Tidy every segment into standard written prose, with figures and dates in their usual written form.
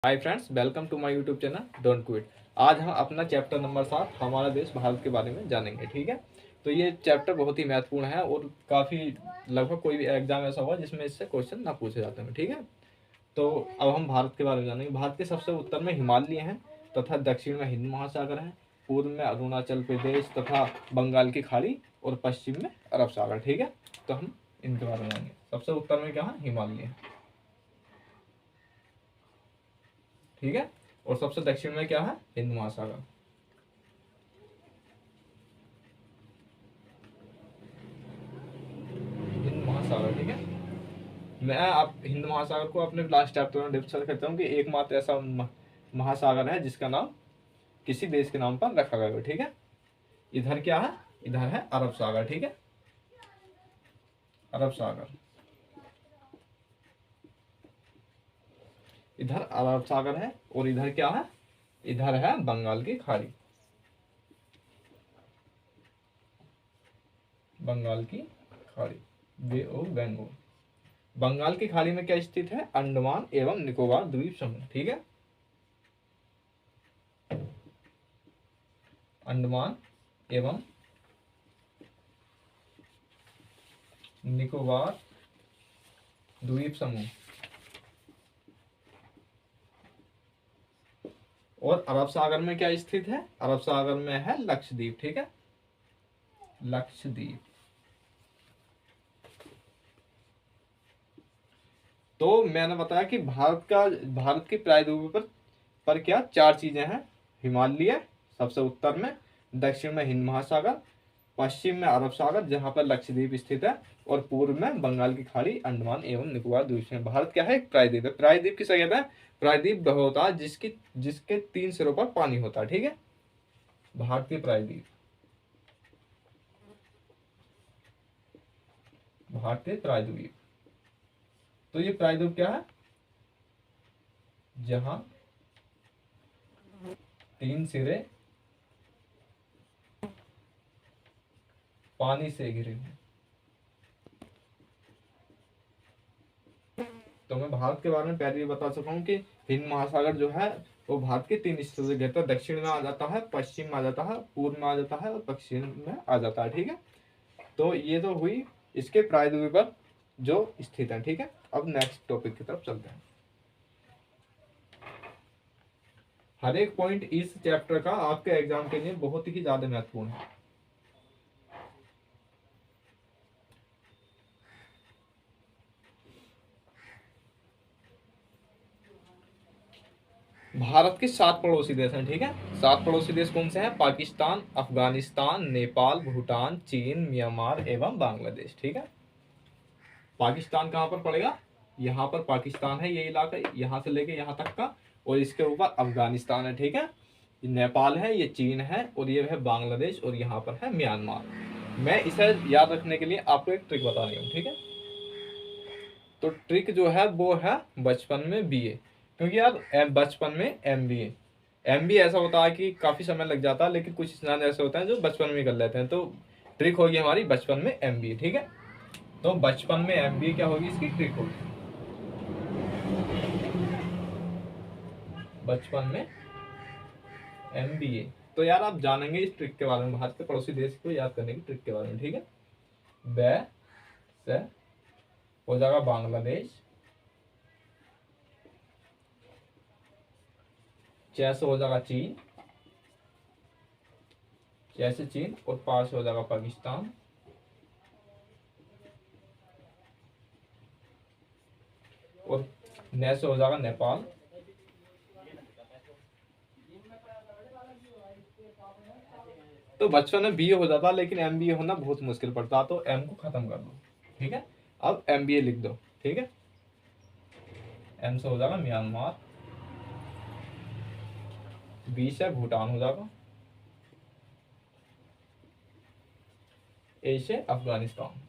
Hi friends, welcome to my YouTube channel don't quit. आज हम अपना चैप्टर नंबर 7 हमारा देश भारत के बारे में जानेंगे। ठीक है, तो ये चैप्टर बहुत ही महत्वपूर्ण है और काफ़ी लगभग कोई भी एग्जाम ऐसा हुआ जिसमें इससे क्वेश्चन ना पूछे जाते हैं। ठीक है, तो अब हम भारत के बारे में जानेंगे। भारत के सबसे उत्तर में हिमालय हैं तथा दक्षिण में हिंद महासागर है, पूर्व में अरुणाचल प्रदेश तथा बंगाल की खाड़ी और पश्चिम में अरब सागर। ठीक है, तो हम इनके बारे में जानेंगे। सबसे उत्तर में क्या है? हिमालय है। ठीक है, और सबसे दक्षिण में क्या है? हिंद महासागर। हिंद महासागर। ठीक है, मैं आप हिंद महासागर को अपने लास्ट चैप्टर में डिस्कस करता हूँ कि एकमात्र ऐसा महासागर है जिसका नाम किसी देश के नाम पर रखा गया है। ठीक है, इधर क्या है? इधर है अरब सागर। ठीक है, अरब सागर, इधर अरब सागर है और इधर क्या है? इधर है बंगाल की खाड़ी। बंगाल की खाड़ी, बे ऑफ बंगाल। बंगाल की खाड़ी में क्या स्थित है? अंडमान एवं निकोबार द्वीप समूह। ठीक है, अंडमान एवं निकोबार द्वीप समूह। और अरब सागर में क्या स्थित है? अरब सागर में है लक्षद्वीप। ठीक है, लक्षद्वीप। तो मैंने बताया कि भारत की प्रायद्वीप पर क्या चार चीजें हैं? हिमालय सबसे उत्तर में, दक्षिण में हिंद महासागर, पश्चिम में अरब सागर जहां पर लक्षद्वीप स्थित है, और पूर्व में बंगाल की खाड़ी, अंडमान एवं निकोबार द्वीप समूह। भारत क्या है? एक प्रायद्वीप है। प्रायद्वीप किसे कहते हैं? प्रायद्वीप वह होता है जिसके 3 सिरों पर पानी होता है। ठीक है, भारतीय प्रायद्वीप, भारतीय प्रायद्वीप। तो ये प्रायद्वीप क्या है? जहां 3 सिरे पानी से घिरे हैं। तो मैं भारत के बारे में पहले ही बता चुका हूँ कि हिंद महासागर जो है वो भारत के 3 हिस्सों से घिरता है। दक्षिण में आ जाता है, पश्चिम में आ जाता है, पूर्व में आ जाता है और पश्चिम में आ जाता है। ठीक है, तो ये तो हुई इसके प्रायद्वीप पर जो स्थित है। ठीक है, अब नेक्स्ट टॉपिक की तरफ चलते हैं। हर एक पॉइंट इस चैप्टर का आपके एग्जाम के लिए बहुत ही ज्यादा महत्वपूर्ण है। भारत के 7 पड़ोसी देश हैं। ठीक है, 7 पड़ोसी देश कौन से हैं? पाकिस्तान, अफगानिस्तान, नेपाल, भूटान, चीन, म्यांमार एवं बांग्लादेश। ठीक है, पाकिस्तान कहाँ पर पड़ेगा? यहाँ पर पाकिस्तान है, ये इलाका यहाँ से लेके यहाँ तक का, और इसके ऊपर अफगानिस्तान है। ठीक है, ये नेपाल है, ये चीन है, और ये है बांग्लादेश, और यहाँ पर है म्यांमार। मैं इसे याद रखने के लिए आपको एक ट्रिक बता रही हूँ। ठीक है, तो ट्रिक जो है वो है बचपन में बीए, क्योंकि यार बचपन में एमबीए ऐसा होता है कि काफी समय लग जाता है, लेकिन कुछ स्नान ऐसे होते हैं जो बचपन में कर लेते हैं। तो ट्रिक होगी हमारी बचपन में एमबीए। ठीक है, तो बचपन में एमबीए क्या होगी? इसकी ट्रिक होगी बचपन में एमबीए। तो यार आप जानेंगे इस ट्रिक के बारे में, भारत के पड़ोसी देश को याद करने की ट्रिक के बारे में। ठीक है, ब से हो जाएगा बांग्लादेश, च से हो जाएगा चीन, जैसे चीन, और पास हो जाएगा पाकिस्तान, और न से हो जाएगा नेपाल। तो बचपन में बीए हो जाता, लेकिन एमबीए होना बहुत मुश्किल पड़ता, तो एम को खत्म कर दो। ठीक है, अब एमबीए लिख दो। ठीक है, एम से हो जाएगा म्यांमार, बी से भूटान हो जाएगा, ए से अफगानिस्तान।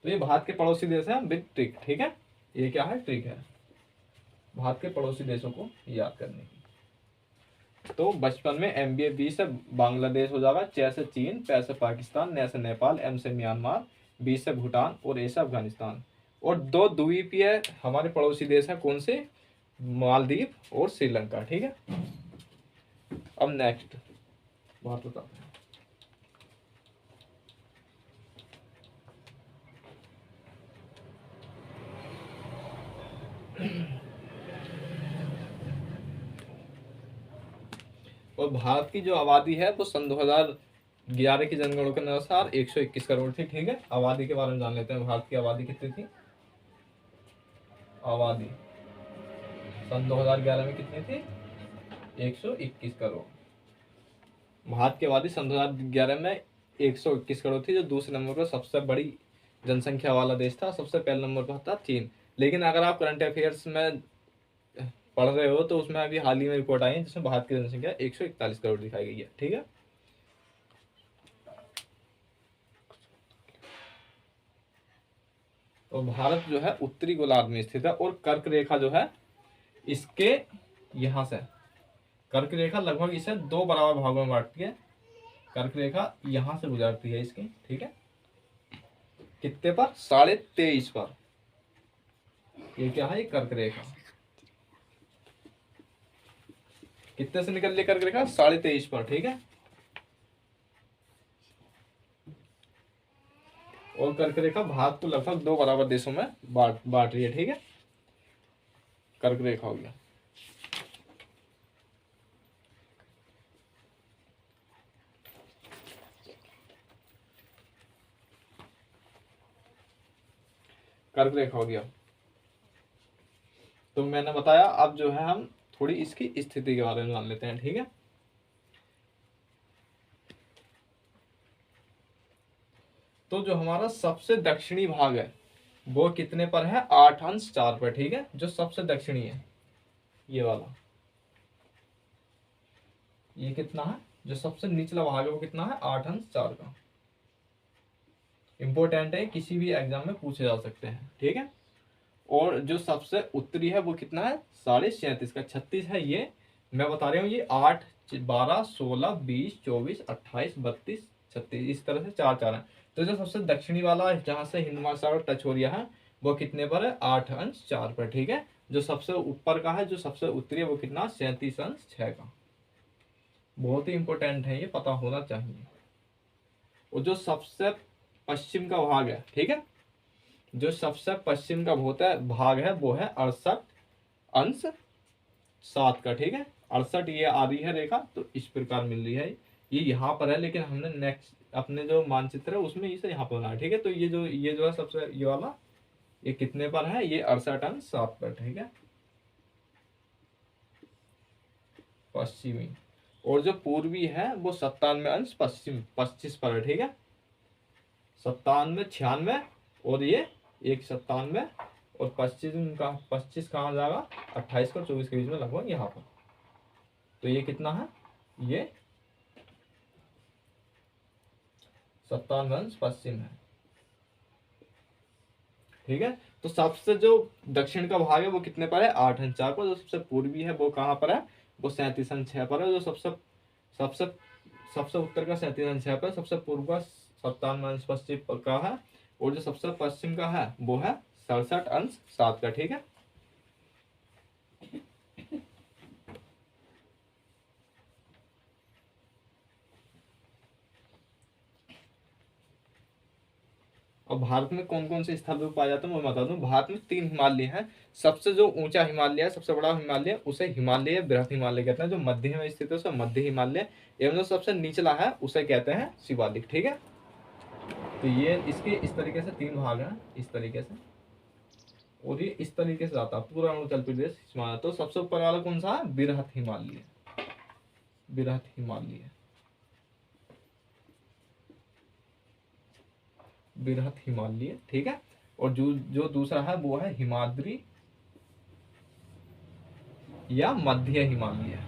तो ये भारत के पड़ोसी देश है विद ट्रिक। ठीक है, ये क्या है? ट्रिक है भारत के पड़ोसी देशों को याद करने की। तो बचपन में एमबीए, बी से बांग्लादेश हो जाएगा, च से चीन, पै से पाकिस्तान, न से नेपाल, एम से म्यांमार, बी से भूटान और ए से अफगानिस्तान। और दो द्वीपीय हमारे पड़ोसी देश हैं, कौन से? मालदीव और श्रीलंका। ठीक है, अब नेक्स्ट बात बताते हैं। और भारत की जो आबादी है वो सन 2011 की जनगणना के अनुसार 121 करोड़ थी। ठीक है, आबादी के बारे में जान लेते हैं। भारत की आबादी कितनी थी? आबादी सन 2011 में कितनी थी? 121 करोड़। भारत की आबादी सन 2011 में 121 करोड़ थी, जो दूसरे नंबर पर सबसे बड़ी जनसंख्या वाला देश था। सबसे पहले नंबर पर था चीन। लेकिन अगर आप करंट अफेयर्स में पढ़ रहे हो तो उसमें अभी हाल ही में रिपोर्ट आई है जिसमें भारत की जनसंख्या 141 करोड़ दिखाई गई है। ठीक है, तो भारत जो है उत्तरी गोलार्ध में स्थित है और कर्क रेखा जो है इसके यहां से, कर्क रेखा लगभग इसे दो बराबर भागों में बांटती है। कर्क रेखा यहां से गुजरती है इसकी। ठीक है, कितने पर? 23.5 पर। ये क्या है? ये कर्क रेखा कितने से निकल रही कर्क रेखा? 23.5 पर। ठीक है, और कर्क रेखा भारत को लगभग दो बराबर देशों में बांट रही है। ठीक है, कर्क रेखा हो गया। कर्क रेखा हो गया। तो मैंने बताया, अब जो है हम थोड़ी इसकी स्थिति के बारे में जान लेते हैं। ठीक है, तो जो हमारा सबसे दक्षिणी भाग है वो कितने पर है? 8 अंश 4 पर। ठीक है, जो सबसे दक्षिणी है ये वाला, ये कितना है? जो सबसे निचला भाग है वो कितना है? 8 अंश 4 का। इंपॉर्टेंट है, किसी भी एग्जाम में पूछे जा सकते हैं। ठीक है, और जो सबसे उत्तरी है वो कितना है? 37.5 का। 36 है ये, मैं बता रहा हूँ। ये 8, 12, 16, 20, 24, 28, 32, 36, इस तरह से 4 4 है। तो जो सबसे दक्षिणी वाला जहाँ से हिंद महासागर टच हो रहा है वो कितने पर है? 8 अंश 4 पर। ठीक है, जो सबसे ऊपर का है, जो सबसे उत्तरी है वो कितना? 37 अंश 6 का। बहुत ही इंपॉर्टेंट है, ये पता होना चाहिए। और जो सबसे पश्चिम का भाग है, ठीक है, जो सबसे पश्चिम का भाग है वो है 68 अंश 7 का। ठीक है, 68 ये आ रही है रेखा, तो इस प्रकार मिल रही है। ये यहाँ पर है, लेकिन हमने नेक्स्ट अपने जो मानचित्र है उसमें इसे यहाँ पर बनाया। ठीक है, तो ये जो है सबसे ये वाला, ये कितने पर है? ये 68 अंश 7 पर। ठीक है, पश्चिमी। और जो पूर्वी है वो 97 अंश 25 पर है। ठीक है, 97, 96, और ये 197, और 25 कहाँ जाएगा? 28 और 24 के बीच में, लगभग यहाँ पर। तो ये कितना है? ये 97 अंश पश्चिम है। ठीक है, तो सबसे जो दक्षिण का भाग है वो कितने पर है? 8 अंश 4 पर। जो सबसे पूर्वी है वो कहाँ पर है? वो 37 अंश 6 पर है। जो सबसे सबसे सबसे उत्तर का 37 अंश 6 पर, सबसे पूर्व का 97 अंश 25 का है, और जो सबसे पश्चिम का है वो है 67 अंश 7 का। ठीक है, और भारत में कौन कौन से स्थल पर पाया जाता है मैं बता दूं। भारत में 3 हिमालय हैं। सबसे जो ऊंचा हिमालय है, सबसे बड़ा हिमालय, उसे हिमालय बृहत हिमालय कहते हैं। जो मध्य में स्थित है उसे मध्य हिमालय, एवं जो सबसे निचला है उसे कहते हैं शिवालिक। ठीक है, तो ये इसके इस तरीके से 3 भाग हैं, इस तरीके से, और ये इस तरीके से आता है पूरा अरुणाचल प्रदेश हिमालय। तो सबसे ऊपर वाला कौन सा है? बृहत हिमालय, बृहत हिमालय, बृहत हिमालय। ठीक है, और जो जो दूसरा है वो है हिमाद्री या मध्य हिमालय,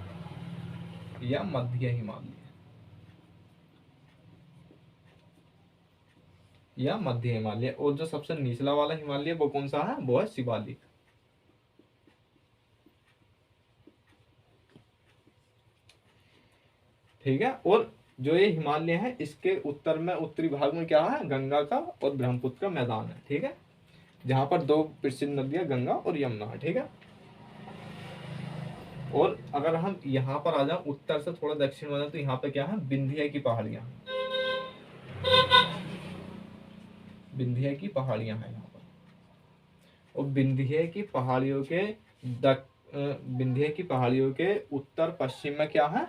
या मध्य हिमालय, या मध्य हिमालय। और जो सबसे निचला वाला हिमालय वो कौन सा है? वो है शिवालिक। ठीक है, और जो ये हिमालय है इसके उत्तर में, उत्तरी भाग में क्या है, गंगा का और ब्रह्मपुत्र का मैदान है, ठीक है, जहां पर दो प्रसिद्ध नदियां गंगा और यमुना है, ठीक है। और अगर हम यहाँ पर आ जाए उत्तर से थोड़ा दक्षिण में जाए तो यहाँ पे क्या है, विंध्य की पहाड़ियां, विंध्य की पहाड़ियां हैं यहाँ पर। और विंध्य की पहाड़ियों के विंध्य की पहाड़ियों के उत्तर पश्चिम में क्या है,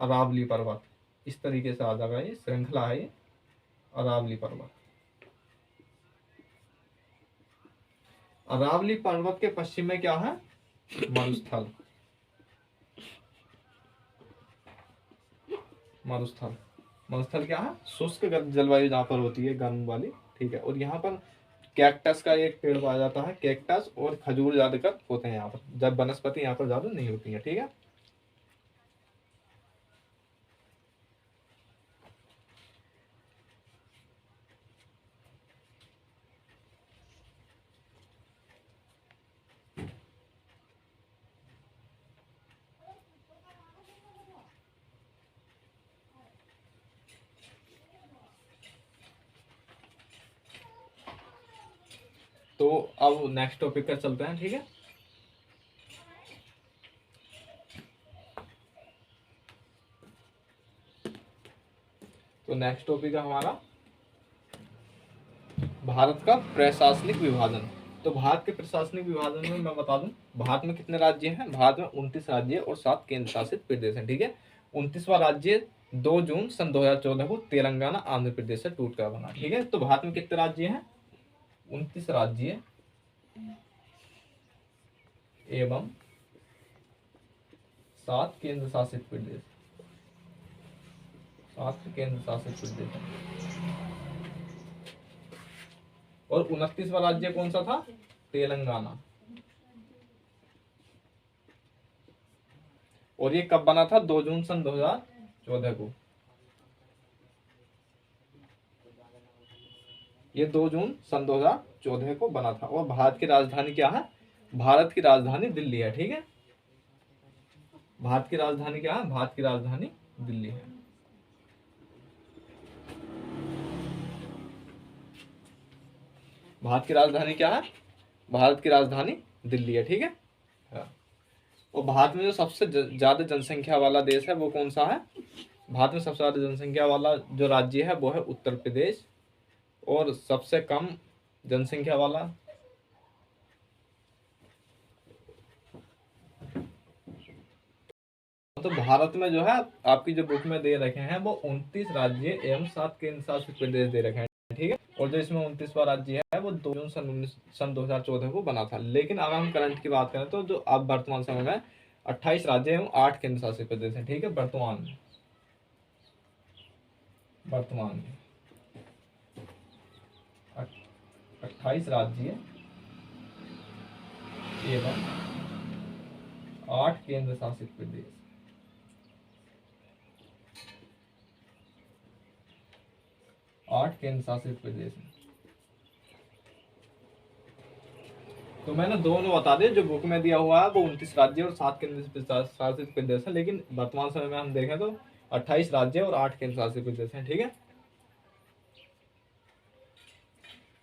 अरावली पर्वत। इस तरीके से आ जाएगा, ये श्रृंखला है, ये अरावली पर्वत। अरावली पर्वत के पश्चिम में क्या है, मरुस्थल। मरुस्थल, मरुस्थल क्या है, शुष्क जलवायु जहाँ पर होती है, गर्म वाली, ठीक है। और यहाँ पर कैक्टस का एक पेड़ पाया जाता है, कैक्टस और खजूर ज्यादातर होते हैं यहाँ पर, जब वनस्पति यहाँ पर ज्यादा नहीं होती है, ठीक है। तो अब नेक्स्ट टॉपिक पर चलते हैं, ठीक है। तो नेक्स्ट टॉपिक है हमारा भारत का प्रशासनिक विभाजन। तो भारत के प्रशासनिक विभाजन में मैं बता दूं, भारत में कितने राज्य हैं, भारत में 29 राज्य और 7 केंद्र शासित प्रदेश हैं, ठीक है। 29वां राज्य 2 जून सन 2014 को तेलंगाना आंध्र प्रदेश से टूट कर बना, ठीक है। तो भारत में कितने राज्य हैं, 29 राज्य एवं 7 केंद्र शासित प्रदेश, 7 केंद्र शासित प्रदेश हैं। और 29वां राज्य कौन सा था, तेलंगाना। और ये कब बना था, 2 जून सन 2014 को। ये 2 जून सन 2014 को बना था। और भारत की राजधानी क्या है, भारत की राजधानी दिल्ली है, ठीक है। भारत की राजधानी क्या है, भारत की राजधानी दिल्ली है। भारत की राजधानी क्या है, भारत की राजधानी दिल्ली है, ठीक है। और भारत में जो सबसे ज्यादा जनसंख्या वाला देश है वो कौन सा है, भारत में सबसे ज्यादा जनसंख्या वाला जो राज्य है वो है उत्तर प्रदेश। और सबसे कम जनसंख्या वाला, तो भारत में जो है आपकी जो बुक में दे रखे हैं वो 29 राज्य एवं 7 केंद्र शासित प्रदेश दे रखे हैं, ठीक है। और जो इसमें 29वां राज्य है वो 2 जून सन 2014 को बना था। लेकिन अगर हम करंट की बात करें तो जो अब वर्तमान समय में 28 राज्य एवं 8 केंद्र शासित प्रदेश हैं, ठीक है। वर्तमान में 28 राज्य एवं 8 केंद्र शासित प्रदेश, 8 केंद्र शासित प्रदेश हैं। तो मैंने दोनों बता दिए, जो बुक में दिया हुआ है वो 29 राज्य और 7 केंद्र शासित प्रदेश है, लेकिन वर्तमान समय में हम देखें तो 28 राज्य और 8 केंद्र शासित प्रदेश हैं, ठीक है।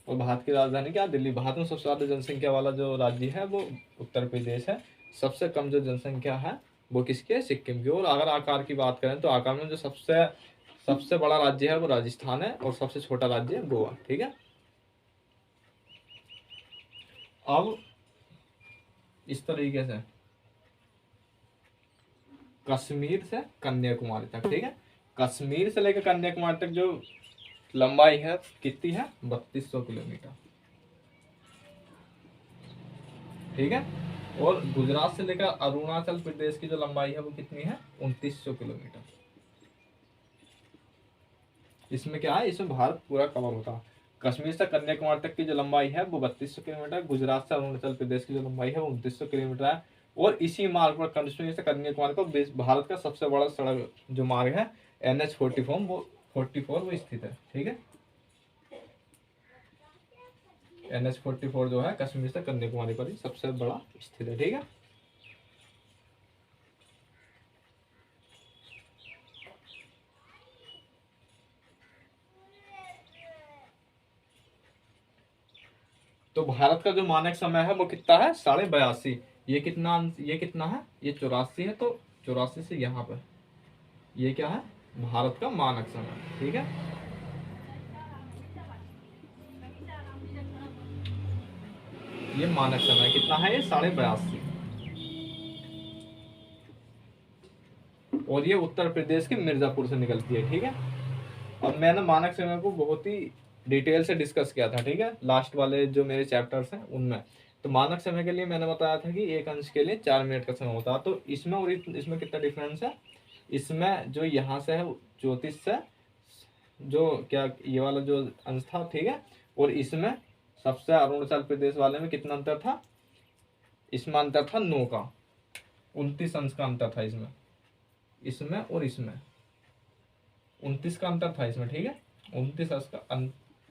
और भारत की राजधानी क्या, दिल्ली। भारत में सबसे ज्यादा जनसंख्या वाला जो राज्य है वो उत्तर प्रदेश है। सबसे कम जो जनसंख्या है वो किसकी है, सिक्किम की। और अगर आकार की बात करें तो आकार में जो सबसे बड़ा राज्य है वो राजस्थान है और सबसे छोटा राज्य है गोवा, ठीक है। अब इस तरीके से कश्मीर से कन्याकुमारी तक, ठीक है। कश्मीर से लेकर कन्याकुमारी तक जो लंबाई है कितनी है, 3200 किलोमीटर, ठीक है। और गुजरात से लेकर अरुणाचल प्रदेश की जो लंबाई है वो कितनी है, 2900 किलोमीटर। इसमें क्या है, इसमें भारत पूरा कवर होता है। कश्मीर से कन्याकुमारी तक की जो लंबाई है वो 3200 किलोमीटर, गुजरात से अरुणाचल प्रदेश की जो लंबाई है वो 2900 किलोमीटर है। और इसी मार्ग पर कश्मीर से कन्याकुमारी को भारत का सबसे बड़ा सड़क जो मार्ग है NH44 वो स्थित है, ठीक है। NH44 जो है कश्मीर से कन्याकुमारी पर ही सबसे बड़ा स्थित है, ठीक है। तो भारत का जो मानक समय है वो कितना है, 82:30। ये कितना है, ये 84 है, तो 84 से यहाँ पर ये क्या है, भारत का मानक समय, ठीक है। ये मानक समय कितना है, ये 82:30। और ये उत्तर प्रदेश के मिर्जापुर से निकलती है, ठीक है। अब मैंने मानक समय को बहुत ही डिटेल से डिस्कस किया था, ठीक है, लास्ट वाले जो मेरे चैप्टर्स हैं उनमें। तो मानक समय के लिए मैंने बताया था कि एक अंश के लिए 4 मिनट का समय होता है। तो इसमें और इसमें कितना डिफरेंस है, इसमें जो यहाँ से है 34 से, जो क्या ये वाला जो अंश था, ठीक है, और इसमें सबसे अरुणाचल प्रदेश वाले में कितना अंतर था, इसमें अंतर था 9 का, 29 अंश का अंतर था इसमें, इसमें और इसमें 29 का अंतर था इसमें, ठीक है, 29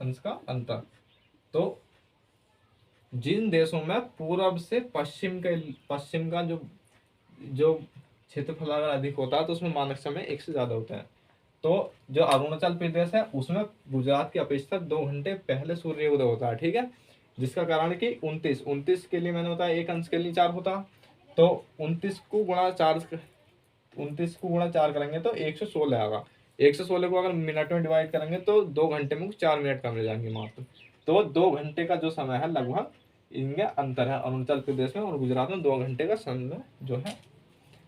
अंश का अंतर। तो जिन देशों में पूर्व से पश्चिम का जो जो क्षेत्रफल अगर अधिक होता है तो उसमें मानक समय 1 से ज्यादा होता है। तो जो अरुणाचल प्रदेश है उसमें गुजरात की अपेक्षा 2 घंटे पहले सूर्योदय होता है, ठीक है, जिसका कारण कि 29 के लिए मैंने बताया एक अंश के लिए 4 होता। तो 29 को गुणा 4 करेंगे तो 116 आएगा। 116 को अगर मिनट में डिवाइड करेंगे तो 2 घंटे में 4 मिनट कम रह जाएंगे मात्र। तो 2 घंटे का जो समय है लगभग इनमें अंतर है, अरुणाचल प्रदेश में और गुजरात में 2 घंटे का समय जो है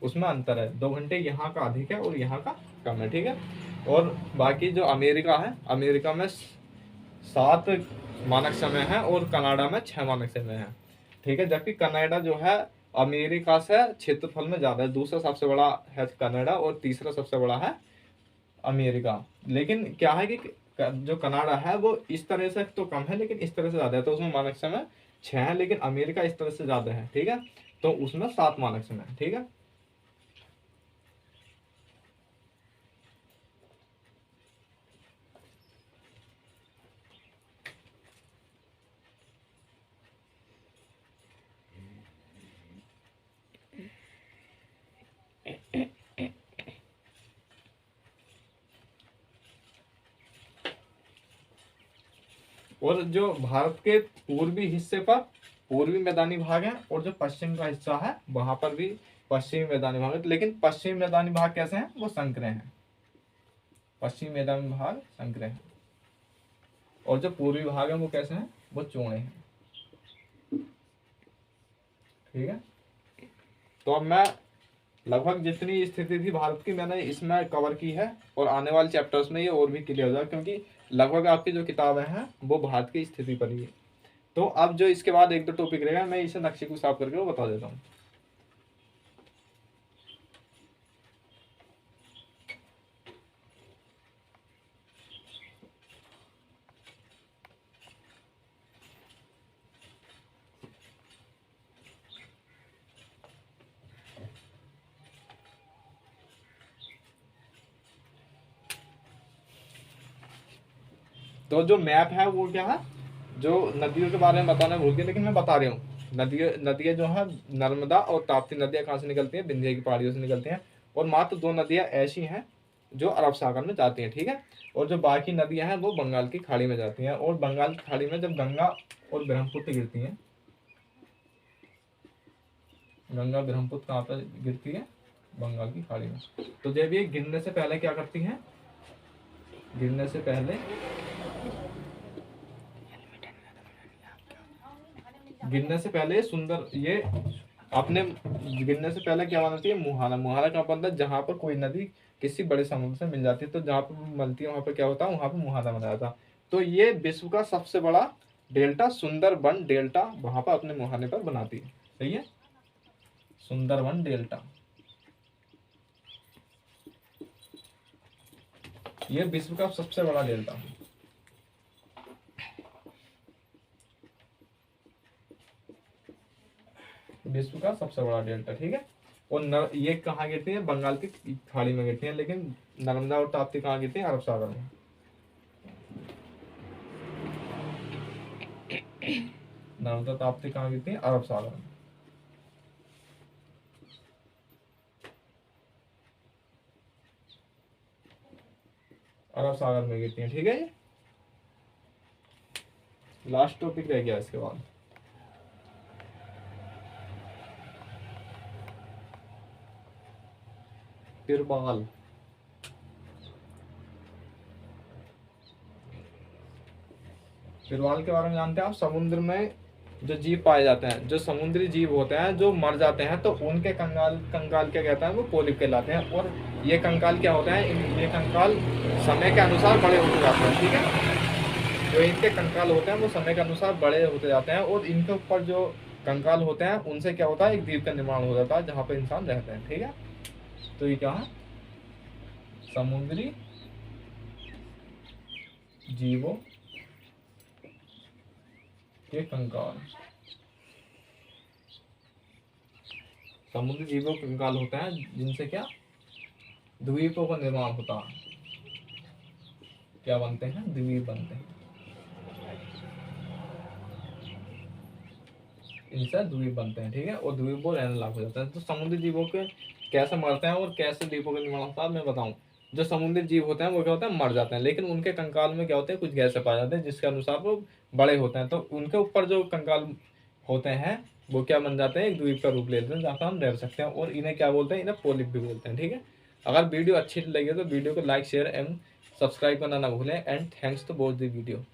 उसमें अंतर है। 2 घंटे यहाँ का अधिक है और यहाँ का कम है, ठीक है। और बाकी जो अमेरिका है, अमेरिका में 7 मानक समय है और कनाडा में 6 मानक समय है, ठीक है। जबकि कनाडा जो है अमेरिका से क्षेत्रफल में ज्यादा है, दूसरा सबसे बड़ा है कनाडा और तीसरा सबसे बड़ा है अमेरिका। लेकिन क्या है कि जो कनाडा है वो इस तरह से तो कम है लेकिन इस तरह से ज्यादा है, तो उसमें मानक समय 6 है, लेकिन अमेरिका इस तरह से ज्यादा है, ठीक है, तो उसमें 7 मानक समय है, ठीक है। और जो भारत के पूर्वी हिस्से पर पूर्वी मैदानी भाग है और जो पश्चिम का हिस्सा है वहां पर भी पश्चिमी मैदानी भाग है, लेकिन पश्चिमी मैदानी भाग कैसे हैं, वो संकरे हैं, पश्चिमी मैदानी भाग संकरे हैं। और जो पूर्वी भाग है वो कैसे हैं, वो चौड़े हैं, ठीक है। तो अब मैं लगभग जितनी स्थिति थी भारत की मैंने इसमें कवर की है, और आने वाले चैप्टर्स में ये और भी क्लियर हो जाएगा, क्योंकि लगभग आपकी जो किताबें हैं वो भारत की स्थिति पर ही है। तो अब जो इसके बाद 1-2 टॉपिक रहेगा मैं इसे नक्शे को साफ करके वो बता देता हूँ। तो जो मैप है वो क्या है, जो नदियों के बारे में बताना भूल गया लेकिन मैं बता रहा हूँ। नदियाँ जो है नर्मदा और ताप्ती नदियाँ कहाँ से निकलती हैं, विंध्य की पहाड़ियों से निकलती हैं। और मात्र 2 नदियाँ ऐसी हैं जो अरब सागर में जाती हैं, ठीक है। और जो बाकी नदियाँ हैं वो बंगाल की खाड़ी में जाती हैं। और बंगाल की खाड़ी में जब गंगा और ब्रह्मपुत्र गिरती हैं, गंगा ब्रह्मपुत्र कहाँ पर गिरती है, बंगाल की खाड़ी में। तो जब ये गिरने से पहले क्या करती हैं, गिरने से पहले सुंदर ये अपने गिरने से पहले क्या बनाती है, मुहाना। मुहाना कहाँ बनता है, जहाँ पर कोई नदी किसी बड़े समुद्र से मिल जाती है, तो जहाँ पर मिलती है वहां पर क्या होता है, वहां पर मुहाना बनाया था। तो ये विश्व का सबसे बड़ा डेल्टा सुंदरबन डेल्टा वहां पर अपने मुहाने पर बनाती है, सही है, सुंदरबन डेल्टा ये विश्व का सबसे बड़ा डेल्टा है, विश्व का सबसे बड़ा डेल्टा, ठीक है। और ये कहाँ गिरती है, बंगाल की खाड़ी में गिरती है, लेकिन नर्मदा और ताप्ती कहाँ गिरती है, अरब सागर में। नर्मदा ताप्ती कहाँ गिरती है, अरब सागर में। अरब सागर में गिरती है, ठीक है। लास्ट टॉपिक रह गया इसके बाद। तिरपाल, तिरपाल के बारे में जानते हैं आप? समुद्र में जो जीव पाए जाते हैं, जो समुद्री जीव होते हैं जो मर जाते हैं तो उनके कंकाल, कंकाल क्या कहता है, वो पोलिप कहलाते हैं। और ये कंकाल क्या होते हैं, ये कंकाल समय के अनुसार बड़े होते जाते हैं, ठीक है। जो इनके कंकाल होते हैं वो समय के अनुसार बड़े होते जाते हैं, और इनके ऊपर जो कंकाल होते हैं उनसे क्या होता है, एक द्वीप का निर्माण हो जाता है जहाँ पे इंसान रहते हैं, ठीक है। तो ये क्या है, समुद्री जीवों के कंकाल। समुद्री जीवों के कंकाल होते हैं जिनसे क्या, द्वीपों का निर्माण होता है। क्या बनते हैं, द्वीप बनते हैं, इनसे द्वीप बनते हैं, ठीक है। और द्वीप वो रहने लायक हो जाता है। तो समुद्री जीवों के कैसे मरते हैं और कैसे द्वीपों का निर्माण होता है मैं बताऊं। जो समुद्री जीव होते हैं वो क्या होता है, मर जाते हैं, लेकिन उनके कंकाल में क्या होते हैं, कुछ गैसें पाए जाते हैं जिसके अनुसार वो बड़े होते हैं। तो उनके ऊपर जो कंकाल होते हैं वो क्या बन जाते हैं, एक द्वीप का रूप ले लेते हैं जहाँ पर हम रह सकते हैं। और इन्हें क्या बोलते हैं, इन्हें पोलिप भी बोलते हैं, ठीक है। अगर वीडियो अच्छी लगी तो वीडियो को लाइक शेयर एंड सब्सक्राइब करना ना भूलें। And thanks to watch the video.